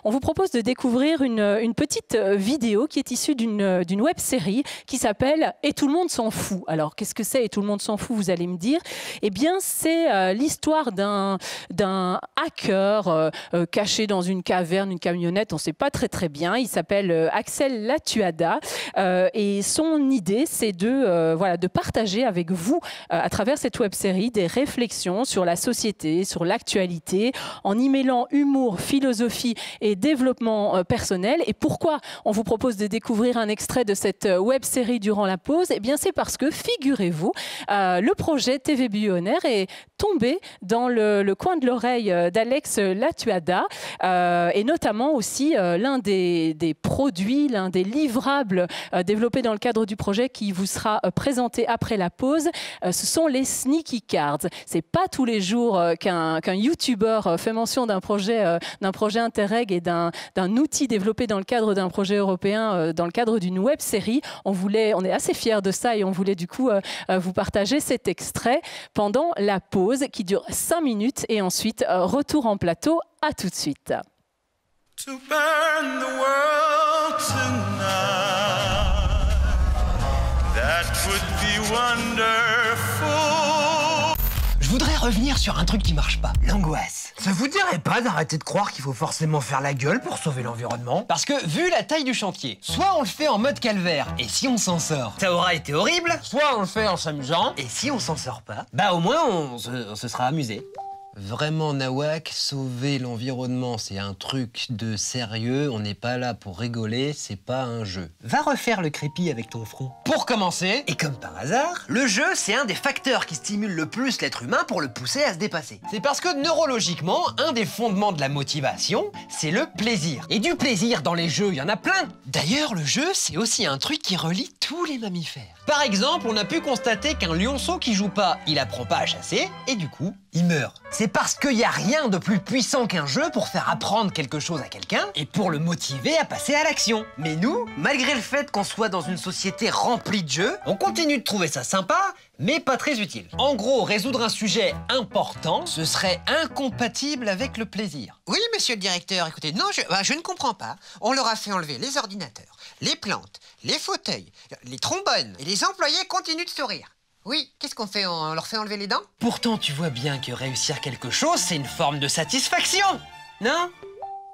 on vous propose de découvrir une petite vidéo qui est issue d'une web-série qui s'appelle « Et tout le monde s'en fout ». Alors, qu'est-ce que c'est « Et tout le monde s'en fout », vous allez me dire? Eh bien, c'est l'histoire d'un hacker caché dans une caverne, une camionnette, on ne sait pas très bien. Il s'appelle Axel Latuada et son idée, c'est de partager avec vous, à travers cette web-série, des réflexions sur la société, sur l'actualité, en y mêlant humour, philosophie et développement personnel. Et pourquoi on vous propose de découvrir un extrait de cette web-série durant la pause? Eh bien, c'est parce que, figurez-vous, le projet TV Billionnaire est tombé dans le coin de l'oreille d'Alex Latuada et notamment aussi l'un des produits, l'un des livrables développés dans le cadre du projet qui vous sera présenté après la pause. Ce sont les Sneaky Cards. C'est pas tous les jours qu'un YouTuber fait mention d'un projet Interreg et d'un outil développé dans le cadre d'un projet européen, dans le cadre d'une web série. On est assez fiers de ça et on voulait du coup vous partager cet extrait pendant la pause qui dure 5 minutes et ensuite retour en plateau. À tout de suite. To burn the world tonight, that would be wonderful. Je voudrais revenir sur un truc qui marche pas, l'angoisse. Ça vous dirait pas d'arrêter de croire qu'il faut forcément faire la gueule pour sauver l'environnement? Parce que, vu la taille du chantier, soit on le fait en mode calvaire, et si on s'en sort, Ça aura été horrible. soit on le fait en s'amusant, Et si on s'en sort pas? bah au moins on se sera amusé. Vraiment, Nawak, sauver l'environnement, c'est un truc de sérieux. On n'est pas là pour rigoler, c'est pas un jeu. Va refaire le crépi avec ton front. Pour commencer, Et comme par hasard, le jeu, c'est un des facteurs qui stimule le plus l'être humain pour le pousser à se dépasser. c'est parce que neurologiquement, un des fondements de la motivation, c'est le plaisir. Et du plaisir dans les jeux, il y en a plein. D'ailleurs, le jeu, c'est aussi un truc qui relie tous les mammifères. Par exemple, on a pu constater qu'un lionceau qui joue pas, il apprend pas à chasser, et du coup, il meurt. C'est parce qu'il n'y a rien de plus puissant qu'un jeu pour faire apprendre quelque chose à quelqu'un Et pour le motiver à passer à l'action. Mais nous, malgré le fait qu'on soit dans une société remplie de jeux, On continue de trouver ça sympa, mais pas très utile. En gros, résoudre un sujet important, ce serait incompatible avec le plaisir. Oui, monsieur le directeur, écoutez, non, je ne comprends pas. On leur a fait enlever les ordinateurs, les plantes, les fauteuils, les trombones, et les employés continuent de sourire. Oui, qu'est-ce qu'on fait? On leur fait enlever les dents? Pourtant, tu vois bien que réussir quelque chose, c'est une forme de satisfaction, non?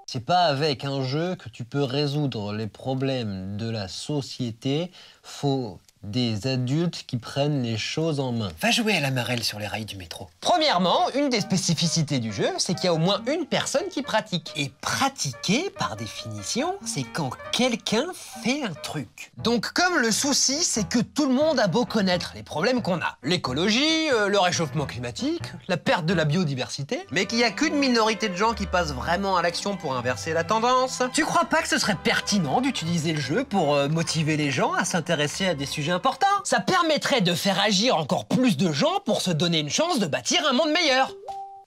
C'est pas avec un jeu que tu peux résoudre les problèmes de la société. Faut des adultes qui prennent les choses en main. va jouer à la marelle sur les rails du métro. Premièrement, une des spécificités du jeu, c'est qu'il y a au moins une personne qui pratique. Et pratiquer, par définition, c'est quand quelqu'un fait un truc. Donc comme le souci, c'est que tout le monde a beau connaître les problèmes qu'on a. L'écologie, le réchauffement climatique, la perte de la biodiversité. Mais qu'il n'y a qu'une minorité de gens qui passent vraiment à l'action pour inverser la tendance. Tu crois pas que ce serait pertinent d'utiliser le jeu pour motiver les gens à s'intéresser à des sujets importants? Ça permettrait de faire agir encore plus de gens pour se donner une chance de bâtir un monde meilleur.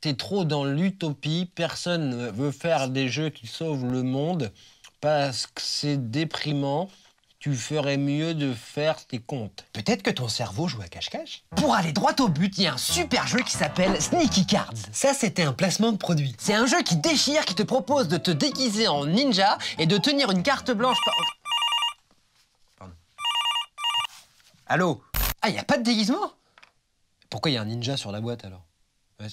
T'es trop dans l'utopie, personne ne veut faire des jeux qui sauvent le monde parce que c'est déprimant. Tu ferais mieux de faire tes comptes. Peut-être que ton cerveau joue à cache-cache. Pour aller droit au but, il y a un super jeu qui s'appelle Sneaky Cards. Ça, c'était un placement de produit. C'est un jeu qui déchire, qui te propose de te déguiser en ninja et de tenir une carte blanche par... Pardon. Allô? Ah, il n'y a pas de déguisement? Pourquoi il y a un ninja sur la boîte alors? Ouais,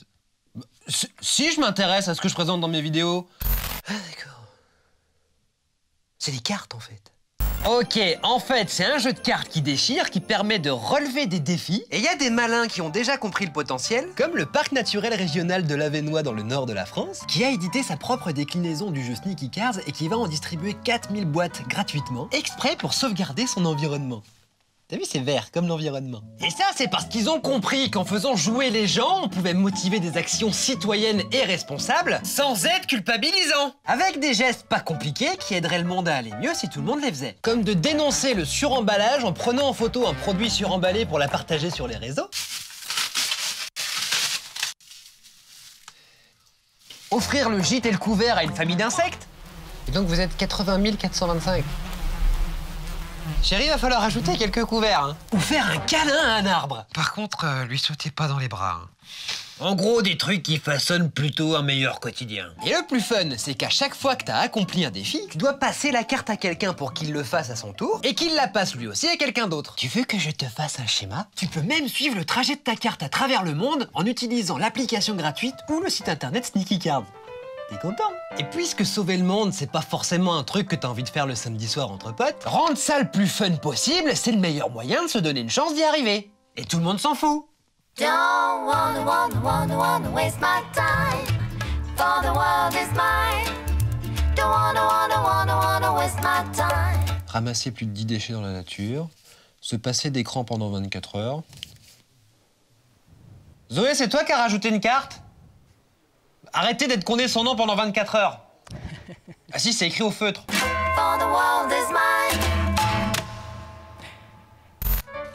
si je m'intéresse à ce que je présente dans mes vidéos. Ah, d'accord. C'est des cartes, en fait. Ok, en fait, c'est un jeu de cartes qui déchire, qui permet de relever des défis. Et il y a des malins qui ont déjà compris le potentiel, Comme le parc naturel régional de l'Avesnois dans le nord de la France, qui a édité sa propre déclinaison du jeu Sneaky Cards et qui va en distribuer 4000 boîtes gratuitement, exprès pour sauvegarder son environnement. T'as vu, c'est vert, comme l'environnement. Et ça, c'est parce qu'ils ont compris qu'en faisant jouer les gens, on pouvait motiver des actions citoyennes et responsables, sans être culpabilisant. Avec des gestes pas compliqués qui aideraient le monde à aller mieux si tout le monde les faisait. Comme de dénoncer le suremballage en prenant en photo un produit suremballé pour la partager sur les réseaux. Offrir le gîte et le couvert à une famille d'insectes. Et donc vous êtes 80 425. Chérie, va falloir ajouter quelques couverts, hein. Ou faire un câlin à un arbre. Par contre, lui sautez pas dans les bras. En gros, des trucs qui façonnent plutôt un meilleur quotidien. Et le plus fun, c'est qu'à chaque fois que t'as accompli un défi, tu dois passer la carte à quelqu'un pour qu'il le fasse à son tour et qu'il la passe lui aussi à quelqu'un d'autre. Tu veux que je te fasse un schéma? Tu peux même suivre le trajet de ta carte à travers le monde en utilisant l'application gratuite ou le site internet Sneaky Cards. T'es content? Et puisque sauver le monde, c'est pas forcément un truc que t'as envie de faire le samedi soir entre potes, rendre ça le plus fun possible, c'est le meilleur moyen de se donner une chance d'y arriver. Et tout le monde s'en fout. Don't wanna waste my time, for the world is mine. Don't wanna waste my time. Ramasser plus de 10 déchets dans la nature, se passer d'écran pendant 24 heures. Zoé, c'est toi qui as rajouté une carte? Arrêtez d'être condescendant pendant 24 heures. Ah si, c'est écrit au feutre. For the world is mine.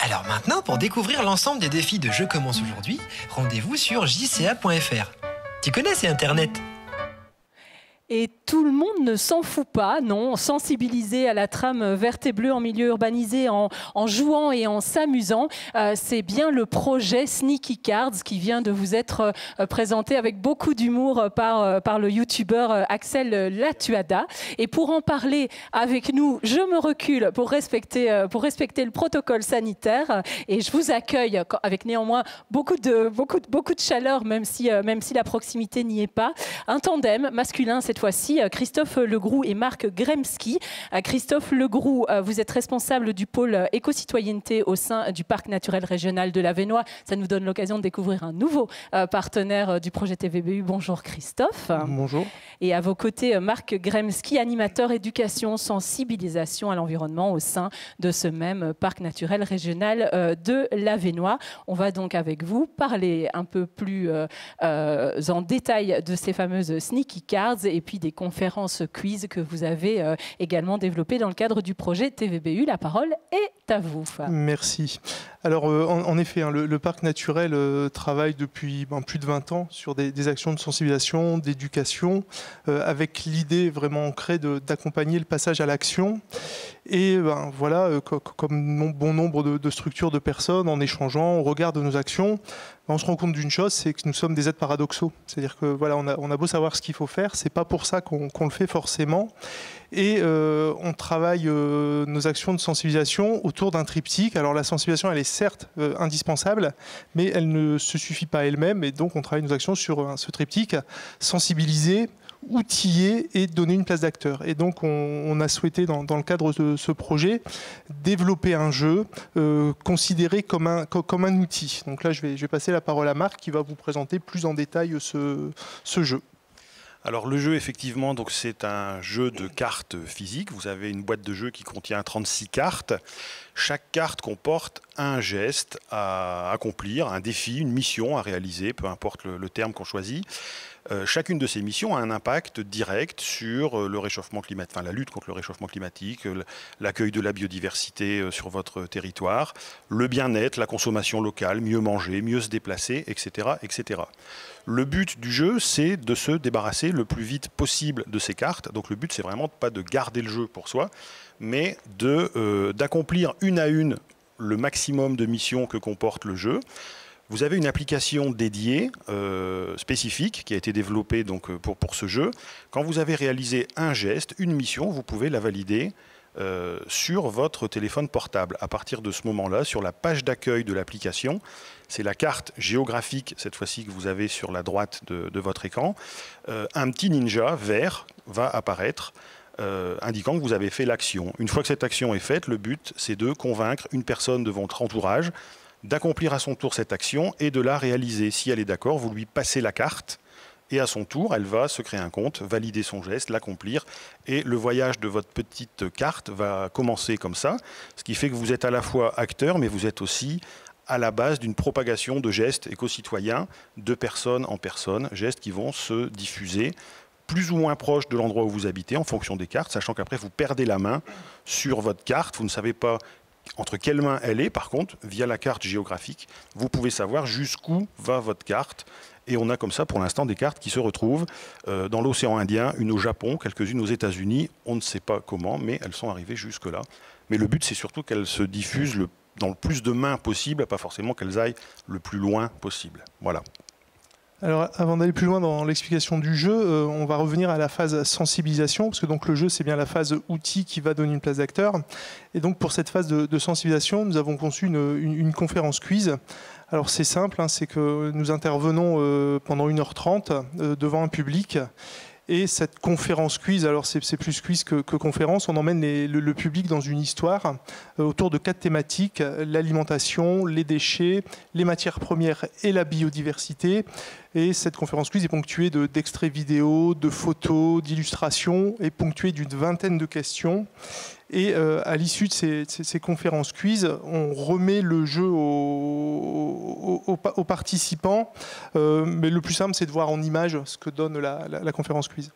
Alors maintenant, pour découvrir l'ensemble des défis de Je commence aujourd'hui, rendez-vous sur jca.fr. Tu connais ces internet? Et tout le monde ne s'en fout pas, non, sensibilisé à la trame verte et bleue en milieu urbanisé en jouant et en s'amusant. C'est bien le projet Sneaky Cards qui vient de vous être présenté avec beaucoup d'humour par le youtubeur Axel Latuada. Et pour en parler avec nous, je me recule pour respecter le protocole sanitaire et je vous accueille avec néanmoins beaucoup de chaleur, même si la proximité n'y est pas. Un tandem masculin cette fois-ci, Christophe Legroux et Marc Gremski. Christophe Legroux, vous êtes responsable du pôle éco-citoyenneté au sein du parc naturel régional de l'Avesnois. Ça nous donne l'occasion de découvrir un nouveau partenaire du projet TVBU. Bonjour Christophe. Bonjour. Et à vos côtés, Marc Gremski, animateur éducation, sensibilisation à l'environnement au sein de ce même parc naturel régional de l'Avesnois. On va donc avec vous parler un peu plus en détail de ces fameuses Sneaky Cards et puis des conférences quiz que vous avez également développées dans le cadre du projet TVBU. La parole est à vous. Merci. Alors, en effet, hein, le parc naturel travaille depuis plus de 20 ans sur des actions de sensibilisation, d'éducation, avec l'idée vraiment ancrée d'accompagner le passage à l'action. Et voilà, comme bon nombre de structures de personnes, en échangeant, au regard de nos actions, on se rend compte d'une chose, c'est que nous sommes des êtres paradoxaux. C'est-à-dire que voilà, on a beau savoir ce qu'il faut faire, c'est pas pour ça qu'on le fait forcément. Et on travaille nos actions de sensibilisation autour d'un triptyque. Alors la sensibilisation, elle est certes indispensable, mais elle ne se suffit pas elle-même. Et donc on travaille nos actions sur ce triptyque, sensibiliser, outiller et donner une place d'acteur. Et donc on a souhaité, dans le cadre de ce projet, développer un jeu considéré comme un outil. Donc là, je vais passer la parole à Marc qui va vous présenter plus en détail ce jeu. Alors le jeu, effectivement, donc c'est un jeu de cartes physiques. Vous avez une boîte de jeu qui contient 36 cartes. Chaque carte comporte un geste à accomplir, un défi, une mission à réaliser, peu importe le terme qu'on choisit. Chacune de ces missions a un impact direct sur le réchauffement climatique, enfin la lutte contre le réchauffement climatique, l'accueil de la biodiversité sur votre territoire, le bien-être, la consommation locale, mieux manger, mieux se déplacer, etc., etc. Le but du jeu, c'est de se débarrasser le plus vite possible de ces cartes. Donc le but, c'est vraiment pas de garder le jeu pour soi, mais d'accomplir une à une le maximum de missions que comporte le jeu. Vous avez une application dédiée, spécifique, qui a été développée donc, pour ce jeu. Quand vous avez réalisé un geste, une mission, vous pouvez la valider sur votre téléphone portable. À partir de ce moment-là, sur la page d'accueil de l'application, c'est la carte géographique, cette fois-ci, que vous avez sur la droite de votre écran. Un petit ninja vert va apparaître, indiquant que vous avez fait l'action. Une fois que cette action est faite, le but, c'est de convaincre une personne de votre entourage d'accomplir à son tour cette action et de la réaliser. Si elle est d'accord, vous lui passez la carte et à son tour, elle va se créer un compte, valider son geste, l'accomplir et le voyage de votre petite carte va commencer comme ça, ce qui fait que vous êtes à la fois acteur, mais vous êtes aussi à la base d'une propagation de gestes éco-citoyens de personne en personne, gestes qui vont se diffuser plus ou moins proche de l'endroit où vous habitez en fonction des cartes, sachant qu'après vous perdez la main sur votre carte, vous ne savez pas entre quelles mains elle est. Par contre, via la carte géographique, vous pouvez savoir jusqu'où va votre carte. Et on a comme ça, pour l'instant, des cartes qui se retrouvent dans l'océan Indien, une au Japon, quelques-unes aux États-Unis. On ne sait pas comment, mais elles sont arrivées jusque-là. Mais le but, c'est surtout qu'elles se diffusent dans le plus de mains possible, pas forcément qu'elles aillent le plus loin possible. Voilà. Alors, avant d'aller plus loin dans l'explication du jeu, on va revenir à la phase sensibilisation, parce que donc le jeu, c'est bien la phase outil qui va donner une place d'acteur. Et donc, pour cette phase de sensibilisation, nous avons conçu une conférence quiz. Alors, c'est simple, hein, c'est que nous intervenons pendant 1h30 devant un public. Et cette conférence quiz, alors c'est plus quiz que conférence, on emmène le public dans une histoire autour de 4 thématiques: l'alimentation, les déchets, les matières premières et la biodiversité. Et cette conférence quiz est ponctuée d'extraits vidéo, de photos, d'illustrations, et ponctuée d'une 20aine de questions. Et à l'issue de ces conférences quiz, on remet le jeu aux participants. Mais le plus simple, c'est de voir en image ce que donne la conférence quiz.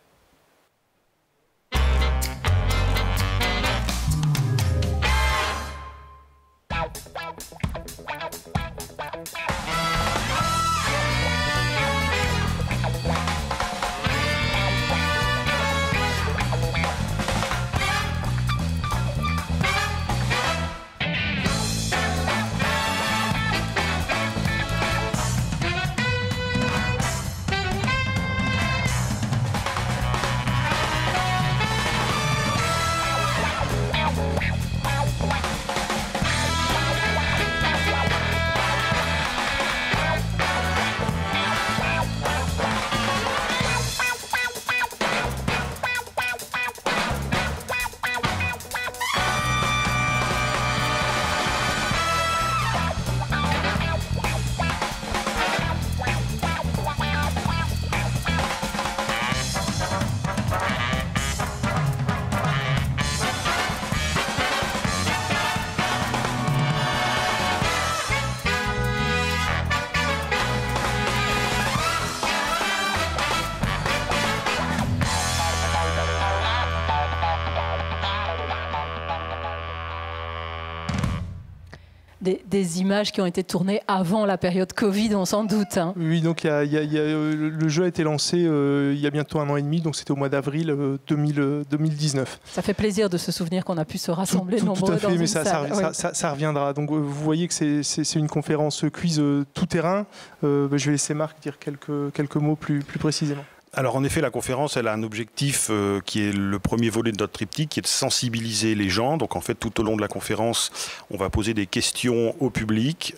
Des images qui ont été tournées avant la période Covid, on s'en doute. Hein. Oui, donc le jeu a été lancé il y a bientôt 1 an et demi, donc c'était au mois d'avril 2019. Ça fait plaisir de se souvenir qu'on a pu se rassembler nombreux tout à fait, dans une mais salle. ça reviendra. Donc vous voyez que c'est une conférence quiz tout terrain. Je vais laisser Marc dire quelques mots plus précisément. Alors en effet, la conférence, elle a un objectif qui est le premier volet de notre triptyque, qui est de sensibiliser les gens. Donc en fait, tout au long de la conférence, on va poser des questions au public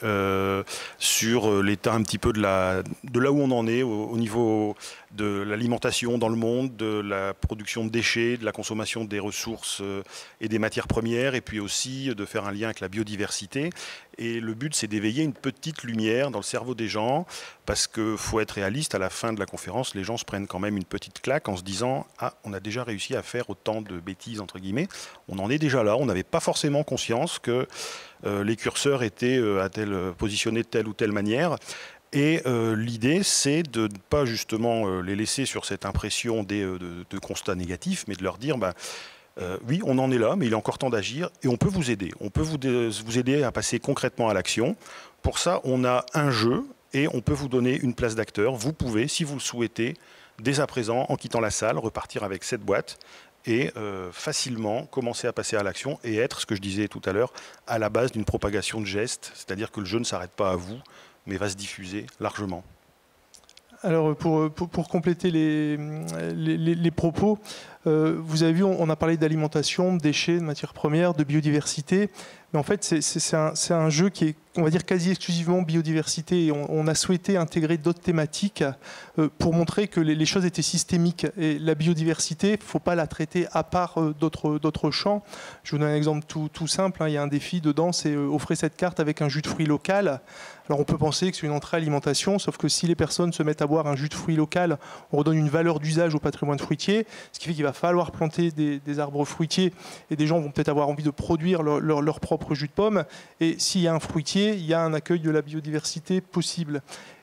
sur l'état un petit peu de là où on en est au niveau de l'alimentation dans le monde, de la production de déchets, de la consommation des ressources et des matières premières, et puis aussi de faire un lien avec la biodiversité. Et le but, c'est d'éveiller une petite lumière dans le cerveau des gens, parce qu'il faut être réaliste, à la fin de la conférence, les gens se prennent quand même une petite claque en se disant « Ah, on a déjà réussi à faire autant de bêtises, entre guillemets. On en est déjà là, on n'avait pas forcément conscience que les curseurs étaient positionnés de telle ou telle manière. » Et l'idée, c'est de ne pas justement les laisser sur cette impression de constat négatif, mais de leur dire oui, on en est là, mais il est encore temps d'agir et on peut vous aider. On peut vous aider à passer concrètement à l'action. Pour ça, on a un jeu et on peut vous donner une place d'acteur. Vous pouvez, si vous le souhaitez, dès à présent, en quittant la salle, repartir avec cette boîte et facilement commencer à passer à l'action et être, ce que je disais tout à l'heure, à la base d'une propagation de gestes, c'est-à-dire que le jeu ne s'arrête pas à vous, mais va se diffuser largement. Alors pour compléter les propos, vous avez vu, on a parlé d'alimentation, de déchets, de matières premières, de biodiversité, mais en fait c'est un jeu qui est, on va dire, quasi exclusivement biodiversité, et on a souhaité intégrer d'autres thématiques pour montrer que les choses étaient systémiques, et la biodiversité, il ne faut pas la traiter à part d'autres champs. Je vous donne un exemple tout simple, hein, il y a un défi dedans, c'est offrir cette carte avec un jus de fruits local. Alors on peut penser que c'est une entrée alimentation, sauf que si les personnes se mettent à boire un jus de fruits local, on redonne une valeur d'usage au patrimoine fruitier, ce qui fait qu'il va falloir planter des arbres fruitiers, et des gens vont peut-être avoir envie de produire leur propre jus de pomme, et s'il y a un fruitier, il y a un accueil de la biodiversité possible.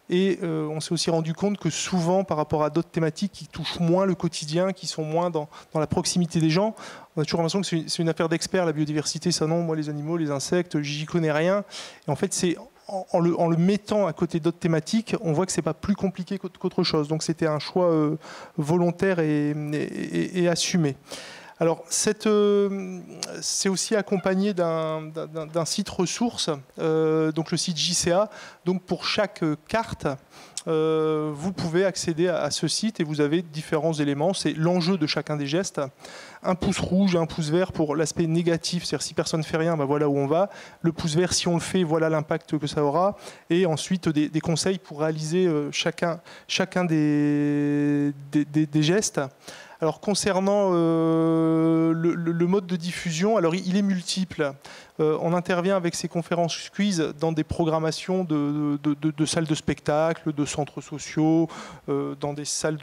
Et on s'est aussi rendu compte que souvent, par rapport à d'autres thématiques qui touchent moins le quotidien, qui sont moins dans la proximité des gens, on a toujours l'impression que c'est une affaire d'experts, la biodiversité, ça non, moi les animaux, les insectes, j'y connais rien. Et en fait, c'est en le mettant à côté d'autres thématiques, on voit que c'est pas plus compliqué qu'autre chose. Donc c'était un choix volontaire et assumé. Alors, c'est aussi accompagné d'un site ressource, donc le site JCA. Donc, pour chaque carte, vous pouvez accéder à ce site et vous avez différents éléments. C'est l'enjeu de chacun des gestes. Un pouce rouge et un pouce vert pour l'aspect négatif, c'est-à-dire si personne ne fait rien, ben voilà où on va. Le pouce vert, si on le fait, voilà l'impact que ça aura. Et ensuite, des conseils pour réaliser chacun des gestes. Alors concernant le mode de diffusion, alors il est multiple. On intervient avec ces conférences quiz dans des programmations de salles de spectacle, de centres sociaux, dans des salles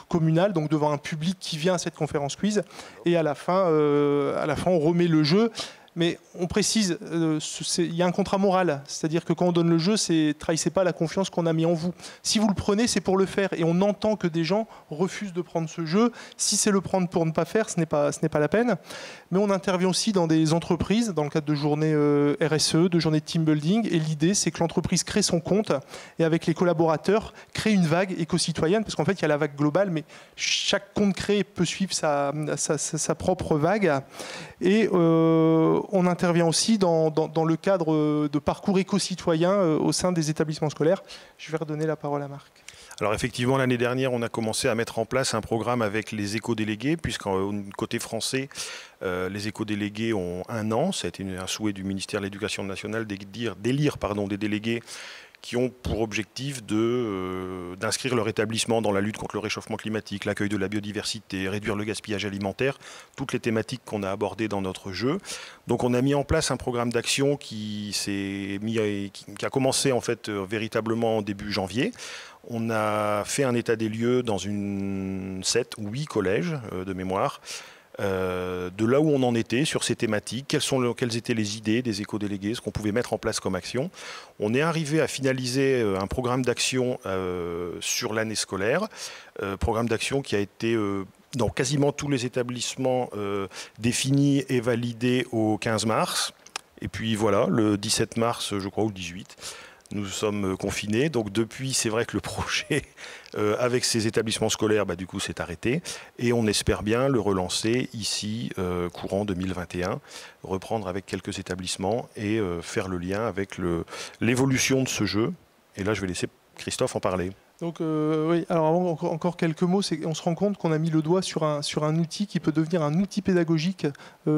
communales, donc devant un public qui vient à cette conférence quiz. Et à la fin, on remet le jeu. Mais on précise, il y a un contrat moral, c'est-à-dire que quand on donne le jeu, trahissez pas la confiance qu'on a mis en vous. Si vous le prenez, c'est pour le faire, et on entend que des gens refusent de prendre ce jeu. Si c'est le prendre pour ne pas faire, ce n'est pas la peine. Mais on intervient aussi dans des entreprises, dans le cadre de journées RSE, de journées de team building, et l'idée, c'est que l'entreprise crée son compte, et avec les collaborateurs, crée une vague éco-citoyenne, parce qu'en fait, il y a la vague globale, mais chaque compte créé peut suivre sa propre vague. Et on intervient aussi dans le cadre de parcours éco-citoyens au sein des établissements scolaires. Je vais redonner la parole à Marc. Alors effectivement, l'année dernière, on a commencé à mettre en place un programme avec les éco-délégués, puisqu'au côté français, les éco-délégués ont 1 an. Ça a été un souhait du ministère de l'Éducation nationale d'élire des délégués qui ont pour objectif d'inscrire leur établissement dans la lutte contre le réchauffement climatique, l'accueil de la biodiversité, réduire le gaspillage alimentaire, toutes les thématiques qu'on a abordées dans notre jeu. Donc on a mis en place un programme d'action qui a commencé en fait véritablement en début janvier. On a fait un état des lieux dans 7 ou 8 collèges de mémoire, de là où on en était sur ces thématiques, quelles étaient les idées des éco-délégués, ce qu'on pouvait mettre en place comme action. On est arrivé à finaliser un programme d'action sur l'année scolaire, programme d'action qui a été dans quasiment tous les établissements défini et validé au 15 mars. Et puis voilà, le 17 mars, je crois, ou le 18, nous sommes confinés. Donc depuis, c'est vrai que le projet avec ces établissements scolaires, du coup, s'est arrêté. Et on espère bien le relancer ici, courant 2021, reprendre avec quelques établissements et faire le lien avec l'évolution de ce jeu. Et là, je vais laisser Christophe en parler. Donc oui, alors avant, encore quelques mots, on se rend compte qu'on a mis le doigt sur un outil qui peut devenir un outil pédagogique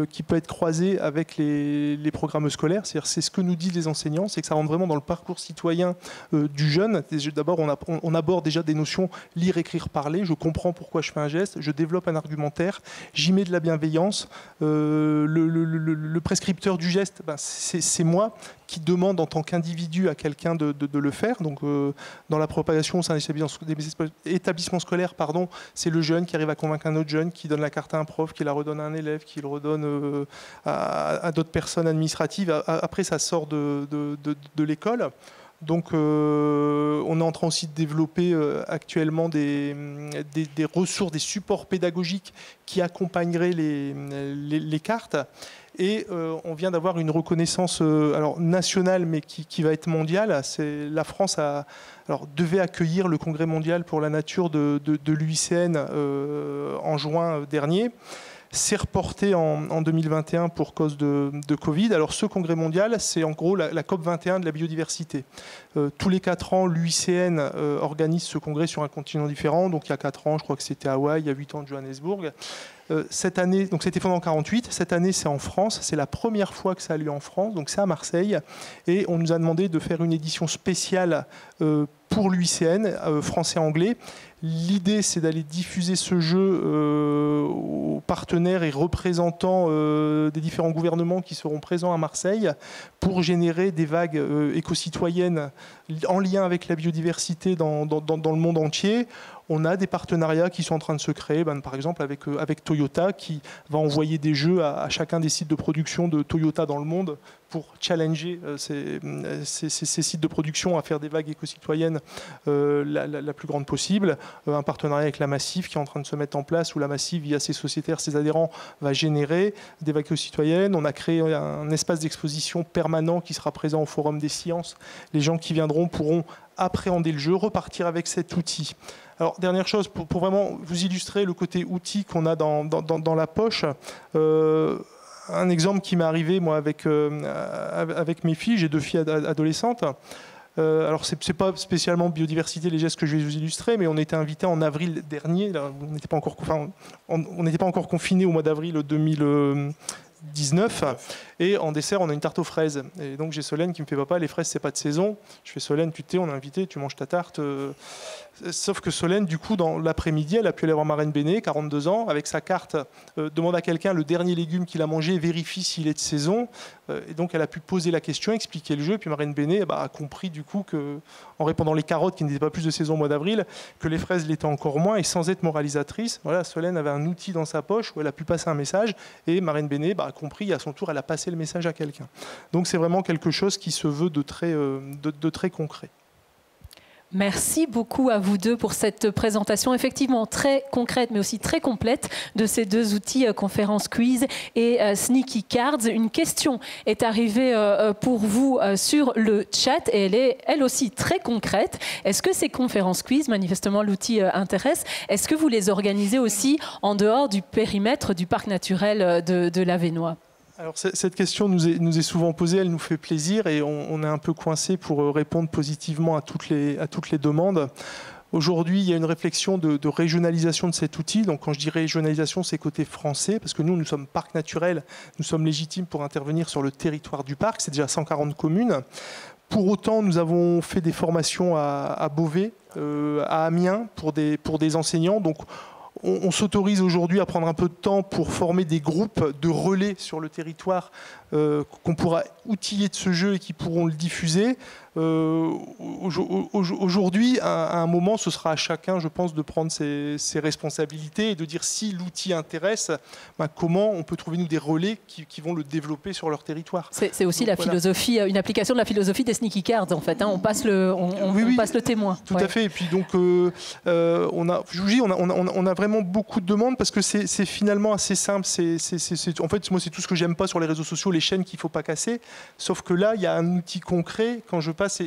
qui peut être croisé avec les programmes scolaires. C'est ce que nous disent les enseignants, c'est que ça rentre vraiment dans le parcours citoyen du jeune. D'abord, on aborde déjà des notions lire, écrire, parler. Je comprends pourquoi je fais un geste, je développe un argumentaire, j'y mets de la bienveillance. Le prescripteur du geste, c'est moi qui demande en tant qu'individu à quelqu'un de le faire. Donc dans la propagation, des établissements scolaires, c'est le jeune qui arrive à convaincre un autre jeune, qui donne la carte à un prof, qui la redonne à un élève, qui le redonne à d'autres personnes administratives. Après, ça sort de l'école. Donc on est en train aussi de développer actuellement des ressources, des supports pédagogiques qui accompagneraient les cartes. Et on vient d'avoir une reconnaissance nationale, mais qui va être mondiale. La France devait accueillir le congrès mondial pour la nature de l'UICN en juin dernier. C'est reporté en 2021 pour cause de Covid. Alors ce congrès mondial, c'est en gros la COP21 de la biodiversité. Tous les 4 ans, l'UICN organise ce congrès sur un continent différent. Donc il y a 4 ans, je crois que c'était Hawaï, il y a 8 ans Johannesburg. Cette année, donc c'était pendant 48, cette année c'est en France, c'est la première fois que ça a lieu en France, donc c'est à Marseille, et on nous a demandé de faire une édition spéciale pour l'UICN, français-anglais. L'idée, c'est d'aller diffuser ce jeu aux partenaires et représentants des différents gouvernements qui seront présents à Marseille pour générer des vagues éco-citoyennes en lien avec la biodiversité dans le monde entier. On a des partenariats qui sont en train de se créer, par exemple avec Toyota, qui va envoyer des jeux à chacun des sites de production de Toyota dans le monde pour challenger ces sites de production à faire des vagues éco-citoyennes la plus grande possible. Un partenariat avec la Massif qui est en train de se mettre en place, où la Massif, via ses sociétaires, ses adhérents, va générer des vagues éco-citoyennes. On a créé un espace d'exposition permanent qui sera présent au Forum des Sciences. Les gens qui viendront pourront appréhender le jeu, repartir avec cet outil. Alors, dernière chose, pour vraiment vous illustrer le côté outil qu'on a dans la poche, un exemple qui m'est arrivé, moi, avec mes filles, j'ai 2 filles adolescentes. Alors, c'est pas spécialement biodiversité, les gestes que je vais vous illustrer, mais on était invité en avril dernier. Là, on n'était pas encore confiné au mois d'avril 2019. Et en dessert, on a une tarte aux fraises. Et donc, j'ai Solène qui me fait « Papa, les fraises, c'est pas de saison ». Je fais « Solène, on est invité, tu manges ta tarte ». Sauf que Solène, du coup, dans l'après-midi, elle a pu aller voir Marraine Béné, 42 ans, avec sa carte, demande à quelqu'un le dernier légume qu'il a mangé, vérifie s'il est de saison. Et donc, elle a pu poser la question, expliquer le jeu. Et puis Marraine Béné a compris, du coup, en répondant les carottes qui n'étaient pas plus de saison au mois d'avril, que les fraises l'étaient encore moins. Et sans être moralisatrice, voilà, Solène avait un outil dans sa poche où elle a pu passer un message. Et Marraine Béné a compris, et à son tour, elle a passé le message à quelqu'un. Donc, c'est vraiment quelque chose qui se veut de très concret. Merci beaucoup à vous deux pour cette présentation effectivement très concrète mais aussi très complète de ces deux outils Conférence Quiz et Sneaky Cards. Une question est arrivée pour vous sur le chat et elle est elle aussi très concrète. Est-ce que ces Conférences Quiz, manifestement l'outil intéresse, est-ce que vous les organisez aussi en dehors du périmètre du parc naturel de l'Avesnois ? Alors, cette question nous est souvent posée, elle nous fait plaisir et on est un peu coincé pour répondre positivement à toutes les demandes. Aujourd'hui, il y a une réflexion de régionalisation de cet outil. Donc, quand je dis régionalisation, c'est côté français, parce que nous sommes parc naturel, nous sommes légitimes pour intervenir sur le territoire du parc, c'est déjà 140 communes. Pour autant, nous avons fait des formations à Beauvais, à Amiens, pour des enseignants. Donc, on s'autorise aujourd'hui à prendre un peu de temps pour former des groupes de relais sur le territoire qu'on pourra outiller de ce jeu et qui pourront le diffuser. Aujourd'hui, à un moment, ce sera à chacun, je pense, de prendre ses responsabilités et de dire si l'outil intéresse, comment on peut trouver nous des relais qui vont le développer sur leur territoire. C'est aussi la philosophie, une application de la philosophie des Sneaky Cards en fait. Hein, on passe on passe le témoin. Tout à fait. Et puis donc, on a vraiment beaucoup de demandes parce que c'est finalement assez simple. En fait, moi, c'est tout ce que j'aime pas sur les réseaux sociaux, les chaînes qu'il ne faut pas casser. Sauf que là, il y a un outil concret. Quand je passe,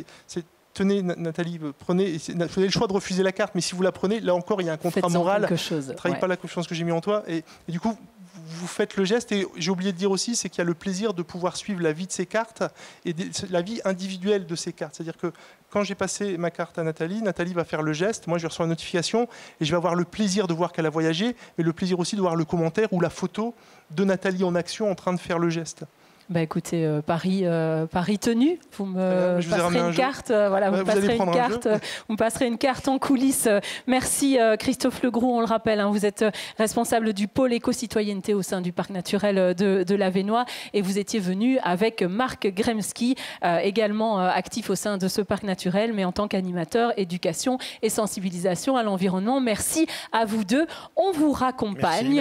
tenez, Nathalie, prenez. Vous avez le choix de refuser la carte, mais si vous la prenez, là encore, il y a un contrat moral. Ne trahis pas la confiance que j'ai mis en toi. Et du coup, vous faites le geste. Et j'ai oublié de dire aussi, c'est qu'il y a le plaisir de pouvoir suivre la vie de ces cartes et la vie individuelle de ces cartes. C'est-à-dire que quand j'ai passé ma carte à Nathalie, Nathalie va faire le geste. Moi, je reçois une notification et je vais avoir le plaisir de voir qu'elle a voyagé, mais le plaisir aussi de voir le commentaire ou la photo de Nathalie en action en train de faire le geste. Bah écoutez, Paris tenu, vous me passerez une carte, voilà, vous me passerez une carte en coulisses. Merci Christophe Legros, on le rappelle, hein, vous êtes responsable du pôle éco-citoyenneté au sein du parc naturel de l'Avesnois et vous étiez venu avec Marc Gremski, également actif au sein de ce parc naturel, mais en tant qu'animateur éducation et sensibilisation à l'environnement. Merci à vous deux, on vous raccompagne. Merci.